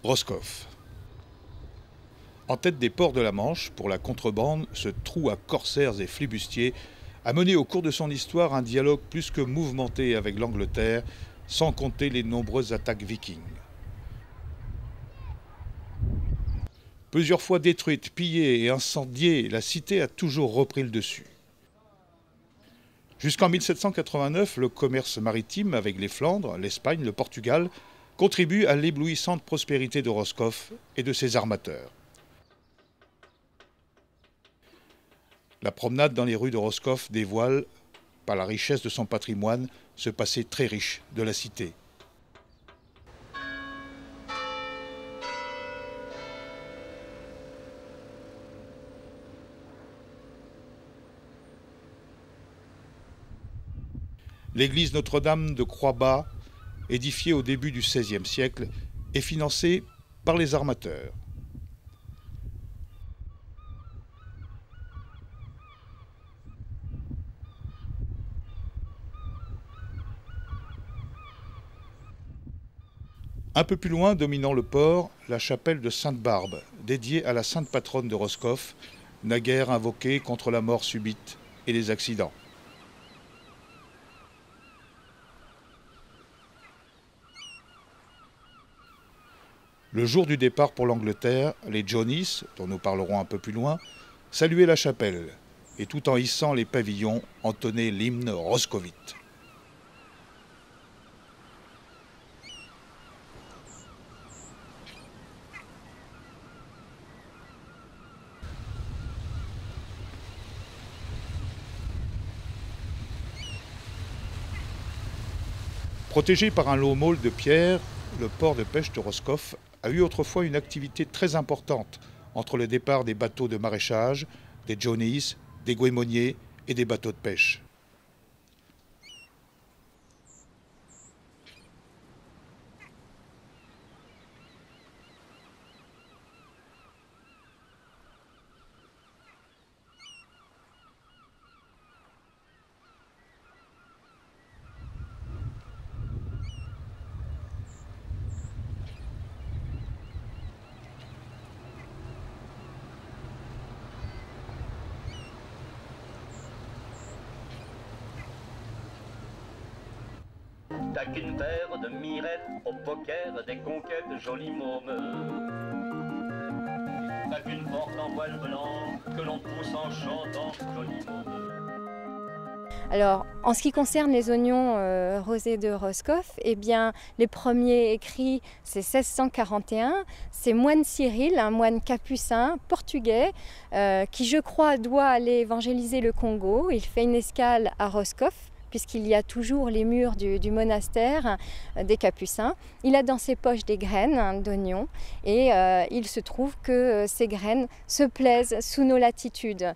Roscoff. En tête des ports de la Manche, pour la contrebande, ce trou à corsaires et flibustiers a mené au cours de son histoire un dialogue plus que mouvementé avec l'Angleterre, sans compter les nombreuses attaques vikings. Plusieurs fois détruite, pillée et incendiée, la cité a toujours repris le dessus. Jusqu'en 1789, le commerce maritime avec les Flandres, l'Espagne, le Portugal contribue à l'éblouissante prospérité de Roscoff et de ses armateurs. La promenade dans les rues de Roscoff dévoile, par la richesse de son patrimoine, ce passé très riche de la cité. L'église Notre-Dame de Croix-Bas, édifiée au début du XVIe siècle, est financée par les armateurs. Un peu plus loin, dominant le port, la chapelle de Sainte-Barbe, dédiée à la sainte patronne de Roscoff, naguère invoquée contre la mort subite et les accidents. Le jour du départ pour l'Angleterre, les Johnnies, dont nous parlerons un peu plus loin, saluaient la chapelle et tout en hissant les pavillons, entonnaient l'hymne roscovite. Protégé par un lot môle de pierre, le port de pêche de Roscoff a eu autrefois une activité très importante entre le départ des bateaux de maraîchage, des Johnnies, des goémoniers et des bateaux de pêche. T'as qu'une paire de mirettes au poker, des conquêtes jolies mômes. T'as qu'une porte en voile blanc que l'on pousse en chantant jolies mômes. Alors, en ce qui concerne les oignons rosés de Roscoff, eh bien, les premiers écrits, c'est 1641. C'est moine Cyril, un moine capucin portugais, qui, je crois, doit aller évangéliser le Congo. Il fait une escale à Roscoff, puisqu'il y a toujours les murs du monastère des Capucins. Il a dans ses poches des graines d'oignons et il se trouve que ces graines se plaisent sous nos latitudes.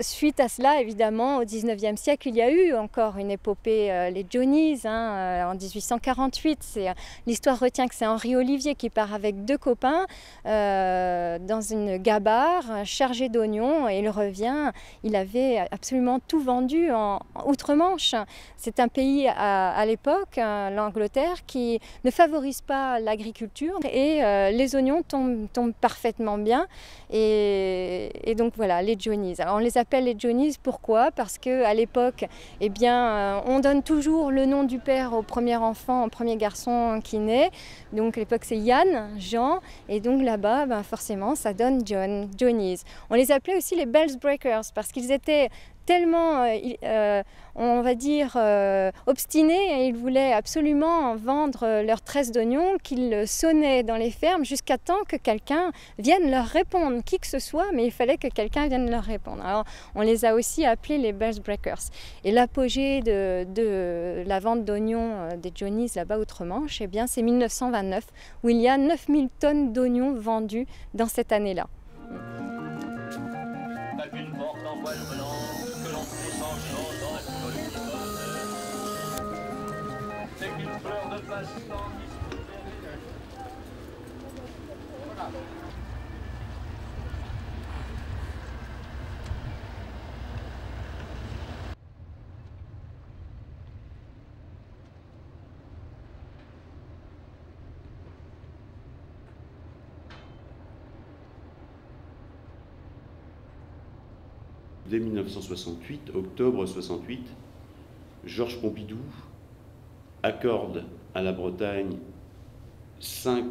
Suite à cela, évidemment, au XIXe siècle, il y a eu encore une épopée, les Johnnies, en 1848. L'histoire retient que c'est Henri Olivier qui part avec deux copains dans une gabarre chargée d'oignons et il revient. Il avait absolument tout vendu en outre-Manche. C'est un pays à l'époque, l'Angleterre, qui ne favorise pas l'agriculture et les oignons tombent parfaitement bien. Et donc voilà, les Johnnies. Alors on les appelle les Johnnies, pourquoi? Parce qu'à l'époque, eh bien, on donne toujours le nom du père au premier enfant, au premier garçon qui naît. Donc à l'époque c'est Yann, Jean, et donc là-bas, ben, forcément, ça donne John, Johnnies. On les appelait aussi les Bells Breakers parce qu'ils étaient tellement, on va dire, obstinés et ils voulaient absolument vendre leurs tresses d'oignons qu'ils sonnaient dans les fermes jusqu'à temps que quelqu'un vienne leur répondre, qui que ce soit, mais il fallait que quelqu'un vienne leur répondre. Alors on les a aussi appelés les Bells Breakers. Et l'apogée de la vente d'oignons des Johnnies là-bas outre-Manche, eh bien c'est 1929 où il y a 9000 tonnes d'oignons vendus dans cette année-là. T'as qu'une porte en voile blanc que l'on pousse en chantant jolies mômes. C'est qu'une fleur de passe-temps qui se voilà. Dès 1968, octobre 68, Georges Pompidou accorde à la Bretagne 5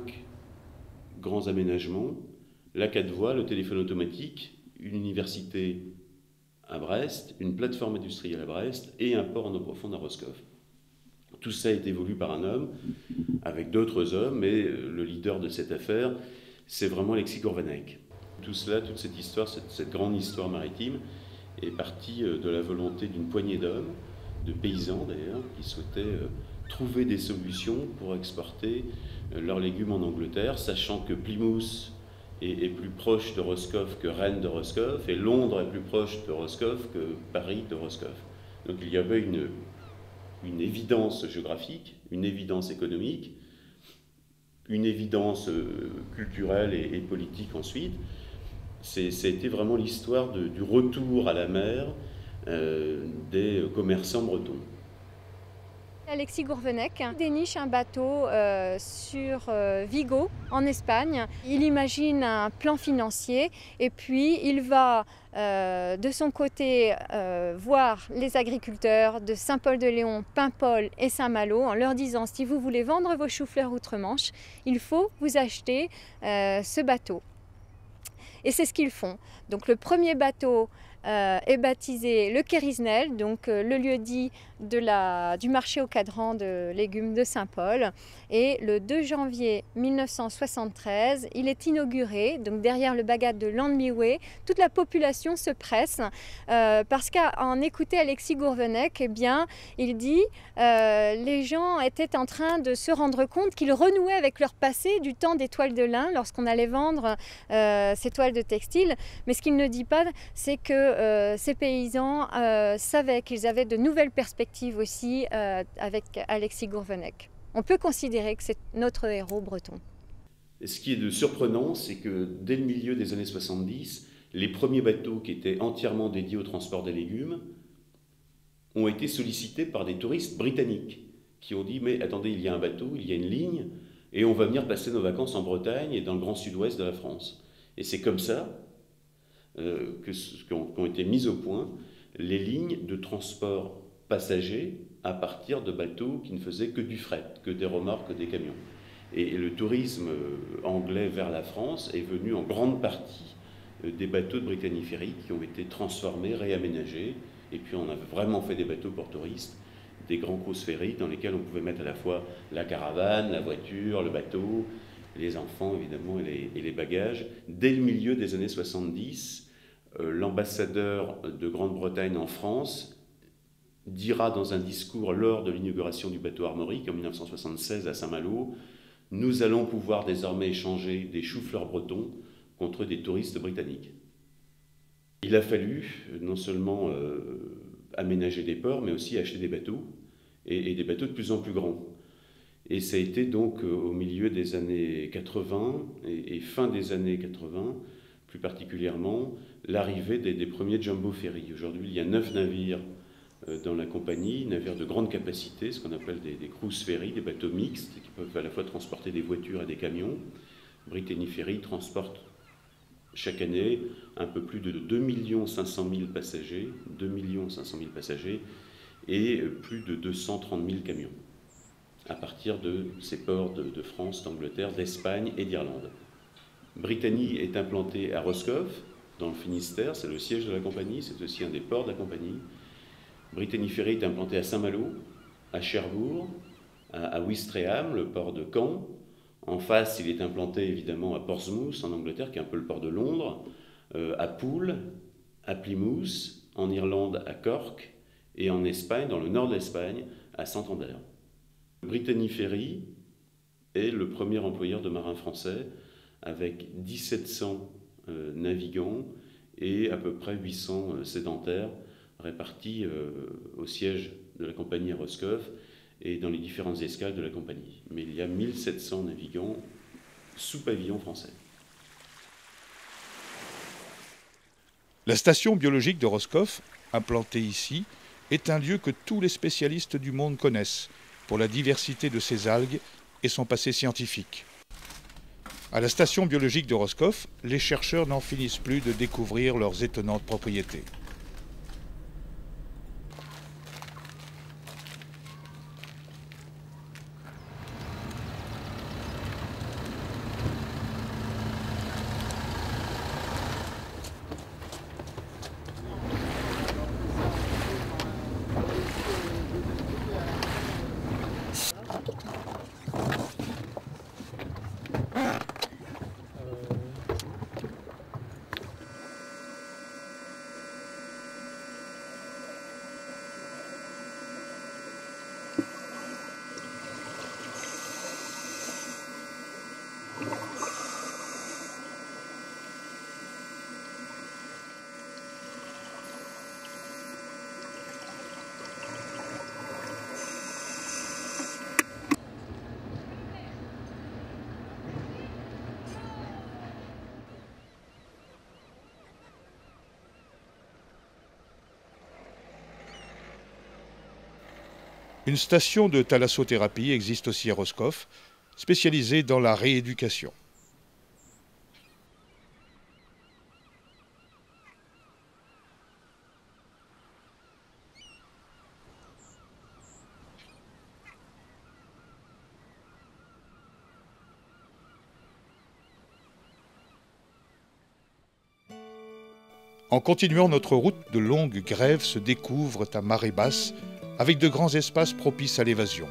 grands aménagements, la 4 voies, le téléphone automatique, une université à Brest, une plateforme industrielle à Brest et un port en eau profonde à Roscoff. Tout ça a été voulu par un homme, avec d'autres hommes, mais le leader de cette affaire, c'est vraiment Alexis Gourvenec. Tout cela, toute cette histoire, cette grande histoire maritime, est partie de la volonté d'une poignée d'hommes, de paysans d'ailleurs, qui souhaitaient trouver des solutions pour exporter leurs légumes en Angleterre, sachant que Plymouth est plus proche de Roscoff que Rennes de Roscoff, et Londres est plus proche de Roscoff que Paris de Roscoff. Donc il y avait une évidence géographique, une évidence économique, une évidence culturelle et politique ensuite. C'était vraiment l'histoire du retour à la mer des commerçants bretons. Alexis Gourvenec déniche un bateau sur Vigo, en Espagne. Il imagine un plan financier et puis il va de son côté voir les agriculteurs de Saint-Paul-de-Léon, Paimpol et Saint-Malo en leur disant: si vous voulez vendre vos choux-fleurs outre-Manche, il faut vous acheter ce bateau. Et c'est ce qu'ils font. Donc le premier bateau est baptisé le Kérisnel, donc le lieu-dit du marché au cadran de légumes de Saint-Paul. Et le 2 janvier 1973, il est inauguré, donc derrière le bagad de Landmiway. Toute la population se presse parce qu'en écoutant Alexis Gourvenec, eh bien, il dit les gens étaient en train de se rendre compte qu'ils renouaient avec leur passé du temps des toiles de lin lorsqu'on allait vendre ces toiles de textile. Mais ce qu'il ne dit pas, c'est que ces paysans savaient qu'ils avaient de nouvelles perspectives aussi avec Alexis Gourvenec. On peut considérer que c'est notre héros breton. Et ce qui est de surprenant, c'est que dès le milieu des années 70, les premiers bateaux qui étaient entièrement dédiés au transport des légumes ont été sollicités par des touristes britanniques qui ont dit: mais attendez, il y a un bateau, il y a une ligne, et on va venir passer nos vacances en Bretagne et dans le grand sud-ouest de la France. Et c'est comme ça qu'ont été mises au point les lignes de transport passagers à partir de bateaux qui ne faisaient que du fret, que des remorques, que des camions. Et le tourisme anglais vers la France est venu en grande partie des bateaux de Brittany Ferries qui ont été transformés, réaménagés, et puis on a vraiment fait des bateaux pour touristes, des grands cruise ferries dans lesquels on pouvait mettre à la fois la caravane, la voiture, le bateau, les enfants évidemment et les bagages. Dès le milieu des années 70, l'ambassadeur de Grande-Bretagne en France dira dans un discours lors de l'inauguration du bateau Armorique en 1976 à Saint-Malo: nous allons pouvoir désormais échanger des choux-fleurs bretons contre des touristes britanniques. Il a fallu non seulement aménager des ports, mais aussi acheter des bateaux, et des bateaux de plus en plus grands. Et ça a été donc au milieu des années 80 et fin des années 80, plus particulièrement, l'arrivée des premiers jumbo ferries. Aujourd'hui, il y a 9 navires dans la compagnie, navires de grande capacité, ce qu'on appelle des cruise ferries, des bateaux mixtes, qui peuvent à la fois transporter des voitures et des camions. Brittany Ferries transporte chaque année un peu plus de 2 500 000 passagers, 2 500 000 passagers, et plus de 230 000 camions, à partir de ces ports de France, d'Angleterre, d'Espagne et d'Irlande. Brittany est implantée à Roscoff, dans le Finistère, c'est le siège de la compagnie, c'est aussi un des ports de la compagnie. Brittany Ferries est implantée à Saint-Malo, à Cherbourg, à Ouistreham, le port de Caen. En face, il est implanté évidemment à Portsmouth, en Angleterre, qui est un peu le port de Londres, à Poole, à Plymouth, en Irlande, à Cork, et en Espagne, dans le nord de l'Espagne, à Santander. Brittany Ferries est le premier employeur de marins français, avec 1700 navigants et à peu près 800 sédentaires répartis au siège de la compagnie à Roscoff et dans les différentes escales de la compagnie. Mais il y a 1700 navigants sous pavillon français. La station biologique de Roscoff, implantée ici, est un lieu que tous les spécialistes du monde connaissent pour la diversité de ses algues et son passé scientifique. À la station biologique de Roscoff, les chercheurs n'en finissent plus de découvrir leurs étonnantes propriétés. Une station de thalassothérapie existe aussi à Roscoff, spécialisée dans la rééducation. En continuant notre route, de longues grèves se découvrent à marée basse, avec de grands espaces propices à l'évasion.